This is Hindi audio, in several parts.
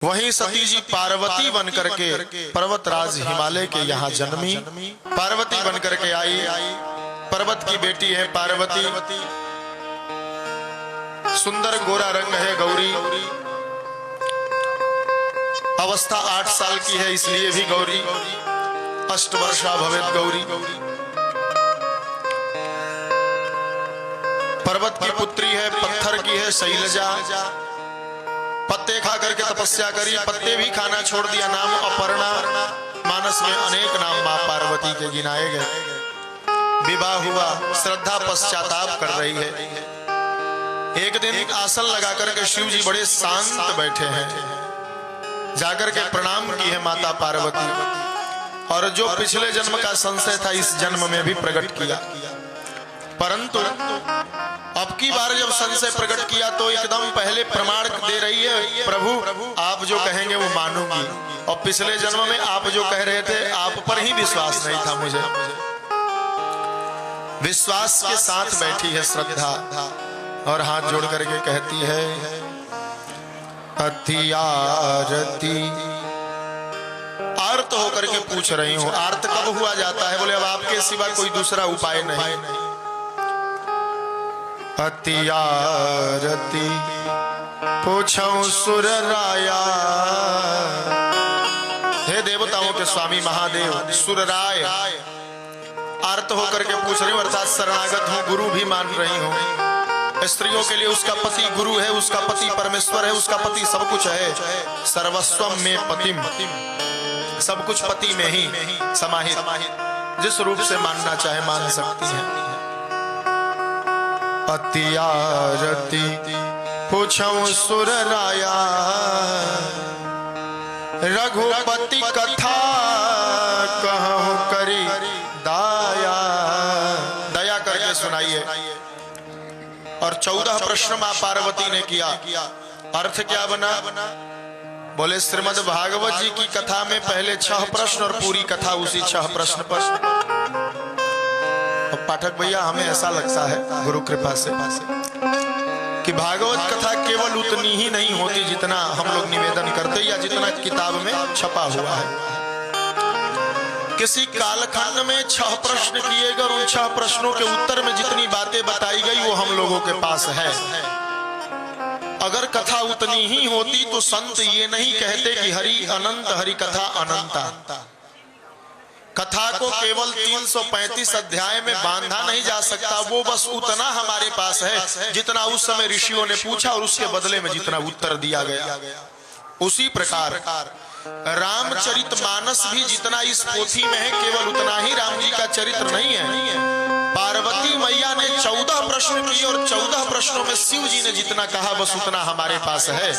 वहीं सती जी पार्वती बन करके पर्वतराज हिमालय के यहाँ जन्मी। पार्वती बन करके आई, पर्वत की बेटी है पार्वती। सुंदर गोरा रंग है गौरी, अवस्था 8 साल की है इसलिए भी गौरी। अष्टवर्षा भवेत गौरी। पर्वत की पुत्री है, पत्थर की है शैलजा। पत्ते खा करके तपस्या करी, पत्ते भी खाना छोड़ दिया। नाम अपर्णा। मानस में अनेक नाम मां पार्वती के गिनाए गए। विवाह हुआ, श्रद्धा पश्चाताप कर रही है। एक दिन आसन लगा करके शिव जी बड़े शांत बैठे हैं। जाकर के प्रणाम की है माता पार्वती, और जो पिछले जन्म का संशय था इस जन्म में भी प्रकट किया। परंतु अब की बार जब संशय प्रकट किया तो एकदम पहले प्रमाण दे रही है, प्रभु आप जो कहेंगे वो मानूंगी। और पिछले जन्म में आप जो कह रहे थे आप पर ही विश्वास नहीं था मुझे। विश्वास के साथ बैठी है श्रद्धा और हाथ जोड़ करके कहती है अति आरती। आर्त होकर के पूछ रही हूं, आर्त कब हुआ जाता है? बोले अब आपके सिवा कोई दूसरा उपाय नहीं। अति आरती पूछऊं सुर राया। हे देवताओं के स्वामी महादेव सुर राय, आर्त होकर के पूछ रही हूं, अर्थात शरणागत हूं, गुरु भी मान रही हूं। स्त्रियों के लिए उसका पति गुरु है, उसका पति परमेश्वर है, उसका पति सब कुछ है। सर्वस्वम में पतिम, सब कुछ पति में ही समाहित। जिस रूप से मानना चाहे मान सकती है। अति आरती पूछऊं सुर राया, रघुपति कथा कहूं करी दाया। दया करके सुनाइए। और 14 प्रश्न मां पार्वती ने किया। अर्थ क्या बना? बोले श्रीमद् भागवत जी की कथा में पहले 6 प्रश्न और पूरी कथा उसी 6 प्रश्न पर। पाठक भैया हमें ऐसा लगता है गुरु कृपा से कि भागवत कथा केवल उतनी ही नहीं होती जितना हम लोग निवेदन करते या जितना किताब में छपा हुआ है। किसी कालखंड में 6 प्रश्न किए गए और उन 6 प्रश्नों के उत्तर में जितनी बातें बताई गई वो हम लोगों के पास है। अगर कथा उतनी ही होती तो संत ये नहीं कहते कि हरि अनंत हरि कथा अनंता। कथा को केवल 335 अध्याय में बांधा नहीं जा सकता। वो बस उतना हमारे पास है जितना उस समय ऋषियों ने पूछा और उसके बदले में जितना उत्तर दिया गया। उसी प्रकार रामचरितमानस भी जितना इस पोथी में है केवल उतना ही राम जी का चरित्र नहीं है। पार्वती मैया ने 14 प्रश्न किए और 14 प्रश्नों में शिव जी ने जितना कहा बस उतना हमारे पास है।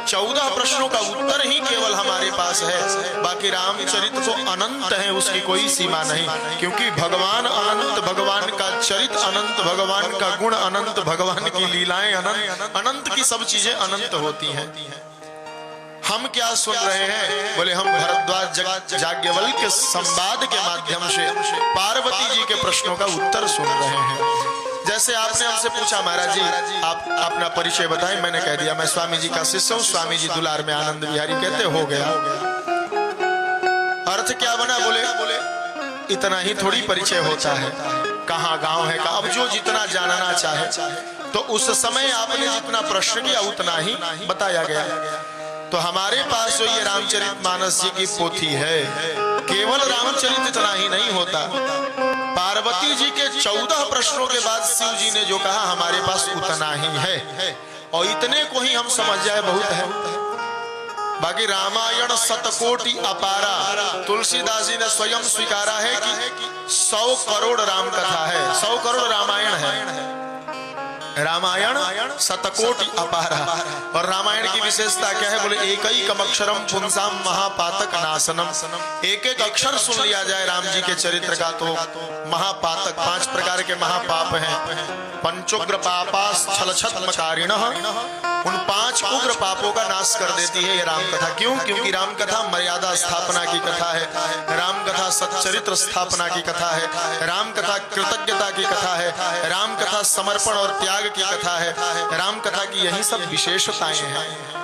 14 प्रश्नों का उत्तर ही केवल हमारे पास है। बाकी रामचरित्र तो अनंत है, उसकी कोई सीमा नहीं। क्योंकि भगवान अनंत, भगवान का चरित्र अनंत, भगवान का गुण अनंत, भगवान की लीलाएं अनंत, अनंत की सब चीजें अनंत होती हैं। हम क्या सुन रहे हैं? बोले हम भरद्वाज याज्ञवल्क्य के संवाद के माध्यम से पार्वती जी के प्रश्नों का उत्तर सुन रहे हैं। जैसे आपने हमसे पूछा महाराज जी आप अपना परिचय बताएं, मैंने कह दिया मैं स्वामी जी का शिष्य हूं, स्वामी जी दुलार में आनंद विहारी कहते। हो गया। अर्थ क्या बना? बोले इतना ही थोड़ी परिचय होता है, कहाँ गांव है का। अब जो जितना जानना चाहे तो उस समय आपने जितना प्रश्न किया उतना ही बताया गया। तो हमारे पास जो ये रामचरितमानस जी की पोथी है, केवल रामचरित इतना ही नहीं होता। पार्वती जी के 14 प्रश्नों के बाद शिव जी ने जो कहा हमारे पास उतना ही है। और इतने को ही हम समझ जाए बहुत है। बाकी रामायण 100 अपारा। तुलसीदास जी ने स्वयं स्वीकारा है कि 100 करोड़ राम कथा है, 100 करोड़ रामायण है। रामायण 100 अपारा। और रामायण की विशेषता क्या है? बोले एक ही अक्षरम पुंसाम महापातक नाशनम। एक एक अक्षर सुन लिया जाए राम जी के चरित्र का तो महापातक, 5 प्रकार के महापाप हैं। पंचोग्र पापास छलछत्मकारिणः, उन 5 उग्र पापों का नाश कर देती है ये राम कथा। क्यों? क्योंकि राम कथा मर्यादा स्थापना की कथा है, राम कथा सच्चरित्र स्थापना की कथा है, राम कथा कृतज्ञता की कथा है, राम कथा समर्पण और त्याग की कथा है। राम कथा की यही सब विशेषताएं हैं।